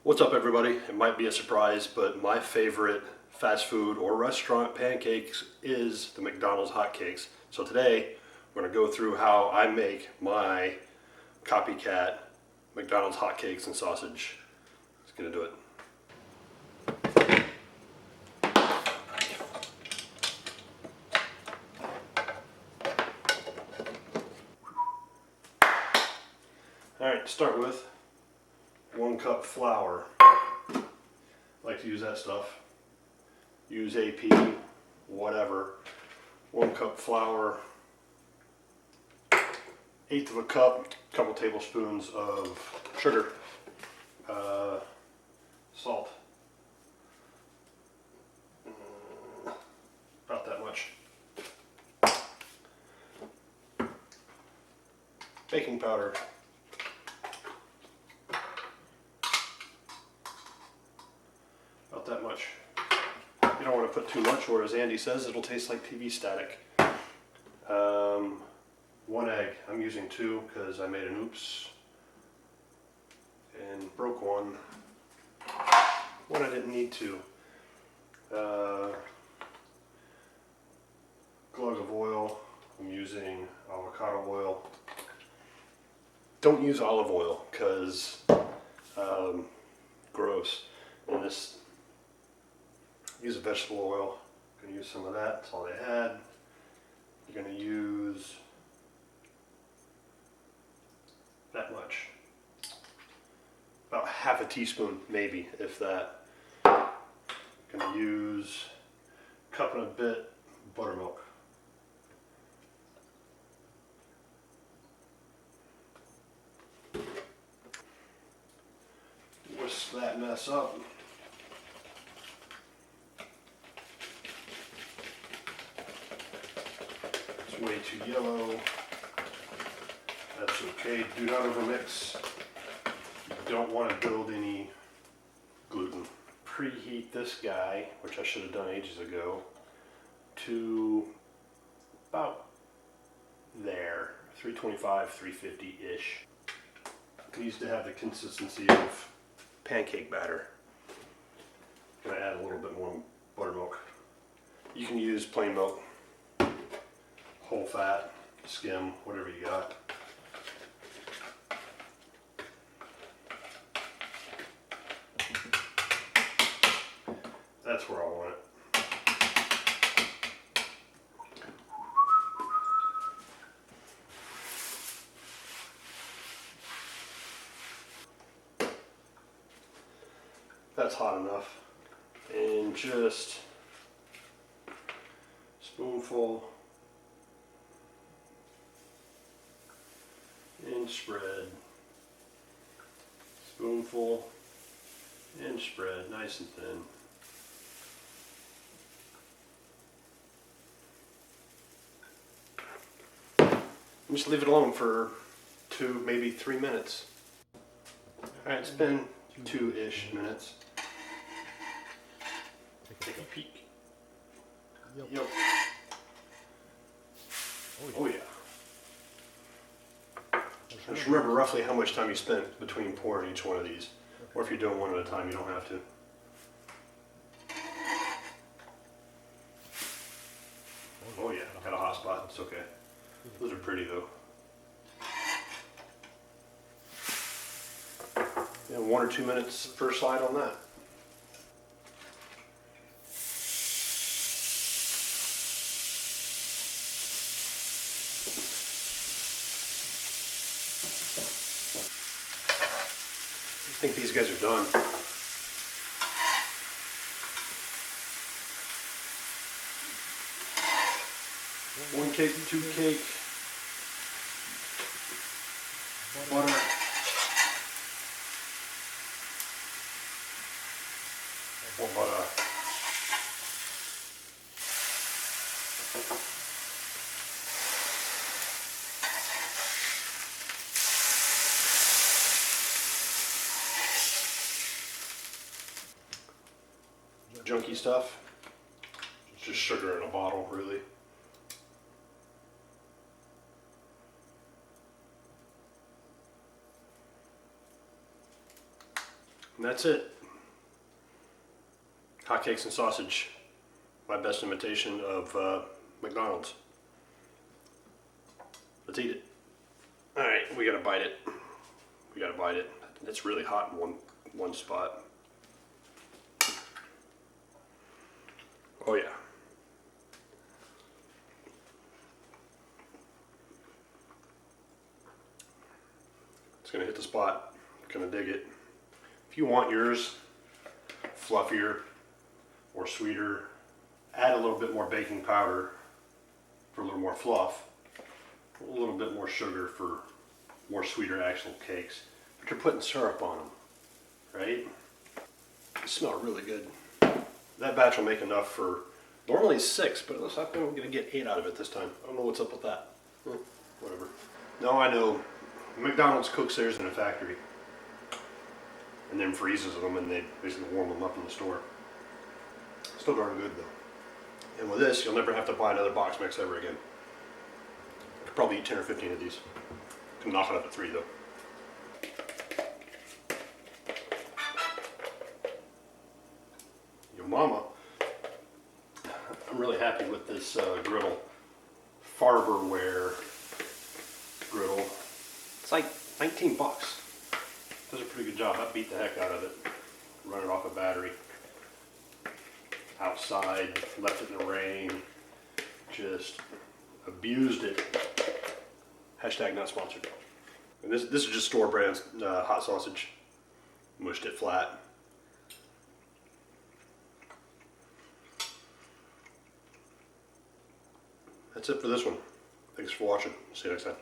What's up, everybody? It might be a surprise, but my favorite fast food or restaurant pancakes is the McDonald's Hot Cakes. So today we're going to go through how I make my copycat McDonald's Hot Cakes and sausage. Let's get into it. Alright, to start with, 1 cup flour. I like to use that stuff. Use AP, whatever. 1 cup flour. 1/8 of a cup, couple tablespoons of sugar. Salt. About that much. Baking powder. About that much. You don't want to put too much, or as Andy says, it'll taste like TV static. 1 egg. I'm using 2 because I made an oops and broke one when I didn't need to. Glug of oil. I'm using avocado oil. Don't use olive oil because gross. And this, use a vegetable oil. I'm gonna use some of that. That's all they had. You're gonna use that much. About 1/2 teaspoon, maybe, if that. Gonna use a cup and a bit buttermilk. Whisk that mess up. It's way too yellow. That's okay. Do not overmix. You don't want to build any gluten. Preheat this guy, which I should have done ages ago, to about there, 325, 350-ish. It needs to have the consistency of pancake batter. I'm going to add a little bit more buttermilk. You can use plain milk, whole fat, skim, whatever you got. That's where I want it. That's hot enough. And just spoonful and spread. Spoonful and spread, nice and thin. Just leave it alone for 2, maybe 3 minutes. Alright, it's been 2-ish minutes. Take a peek. Yep. Oh yeah. Just remember roughly how much time you spent between pouring each one of these. Or if you're doing one at a time, you don't have to. Oh yeah, got a hot spot, it's okay. Those are pretty though. Yeah, 1 or 2 minutes per side on that. I think these guys are done. One cake, 2 cake, butter, more butter, junky stuff, just sugar in a bottle, really. And that's it. Hotcakes and sausage. My best imitation of McDonald's. Let's eat it. Alright, we gotta bite it. We gotta bite it. It's really hot in one spot. Oh yeah. It's gonna hit the spot. Gonna dig it. If you want yours fluffier or sweeter, add a little bit more baking powder for a little more fluff, a little bit more sugar for more sweeter actual cakes. But you're putting syrup on them, right? They smell really good. That batch will make enough for normally 6, but it looks like I'm gonna get 8 out of it this time. I don't know what's up with that. Whatever. No, I know McDonald's cooks theirs in a factory and then freezes them, and they basically warm them up in the store. Still darn good though. And with this, you'll never have to buy another box mix ever again. I could probably eat 10 or 15 of these. Can knock it up at 3 though. Yo mama. I'm really happy with this griddle. Farberware griddle. It's like 19 bucks. Does a pretty good job. I beat the heck out of it. Run it off a battery. Outside, left it in the rain. Just abused it. Hashtag not sponsored. And this is just store brand hot sausage. Mushed it flat. That's it for this one. Thanks for watching. See you next time.